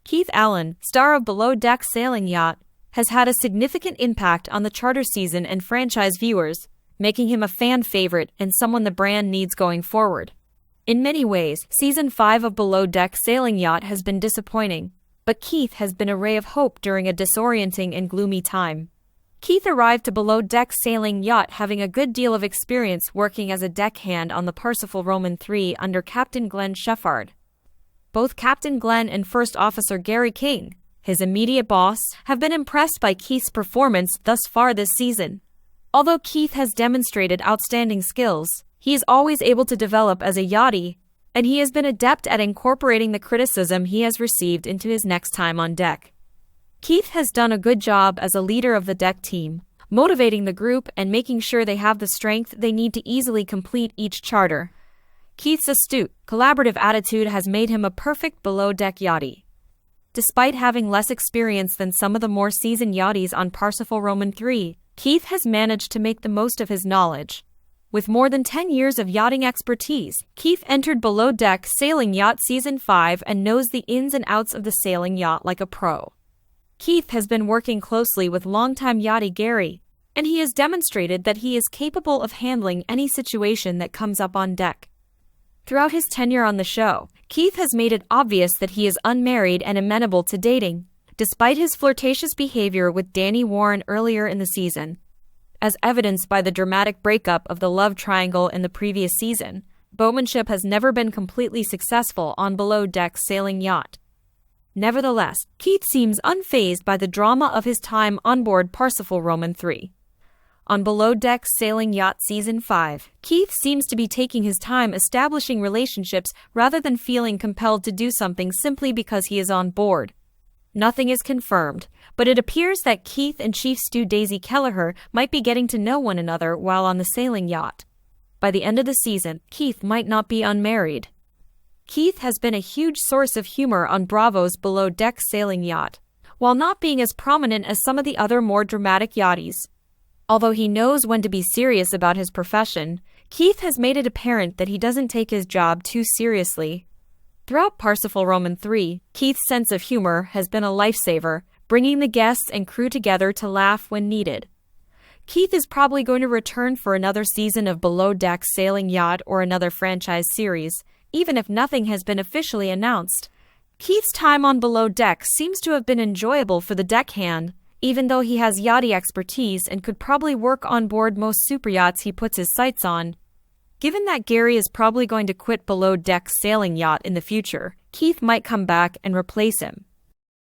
Keith Allen, star of Below Deck Sailing Yacht, has had a significant impact on the charter season and franchise viewers, making him a fan favorite and someone the brand needs going forward. In many ways, Season 5 of Below Deck Sailing Yacht has been disappointing, but Keith has been a ray of hope during a disorienting and gloomy time. Keith arrived to Below Deck Sailing Yacht having a good deal of experience working as a deckhand on the Parsifal Roman III under Captain Glenn Shephard. Both Captain Glenn and First Officer Gary King, his immediate boss, have been impressed by Keith's performance thus far this season. Although Keith has demonstrated outstanding skills, he is always able to develop as a yachty, and he has been adept at incorporating the criticism he has received into his next time on deck. Keith has done a good job as a leader of the deck team, motivating the group and making sure they have the strength they need to easily complete each charter. Keith's astute, collaborative attitude has made him a perfect below-deck yachty. Despite having less experience than some of the more seasoned yachties on Parsifal Roman III, Keith has managed to make the most of his knowledge. With more than 10 years of yachting expertise, Keith entered Below Deck Sailing Yacht Season 5 and knows the ins and outs of the sailing yacht like a pro. Keith has been working closely with longtime yachty Gary, and he has demonstrated that he is capable of handling any situation that comes up on deck. Throughout his tenure on the show, Keith has made it obvious that he is unmarried and amenable to dating, despite his flirtatious behavior with Danny Warren earlier in the season. As evidenced by the dramatic breakup of the love triangle in the previous season, bowmanship has never been completely successful on Below Deck Sailing Yacht. Nevertheless, Keith seems unfazed by the drama of his time on board Parsifal Roman III. On Below Deck Sailing Yacht Season 5, Keith seems to be taking his time establishing relationships rather than feeling compelled to do something simply because he is on board. Nothing is confirmed, but it appears that Keith and Chief Stew Daisy Kelliher might be getting to know one another while on the sailing yacht. By the end of the season, Keith might not be unmarried. Keith has been a huge source of humor on Bravo's Below Deck Sailing Yacht, while not being as prominent as some of the other more dramatic yachties. Although he knows when to be serious about his profession, Keith has made it apparent that he doesn't take his job too seriously. Throughout Parsifal Roman III, Keith's sense of humor has been a lifesaver, bringing the guests and crew together to laugh when needed. Keith is probably going to return for another season of Below Deck Sailing Yacht or another franchise series, even if nothing has been officially announced. Keith's time on Below Deck seems to have been enjoyable for the deckhand, even though he has yachty expertise and could probably work on board most superyachts he puts his sights on. Given that Gary is probably going to quit Below Deck Sailing Yacht in the future, Keith might come back and replace him.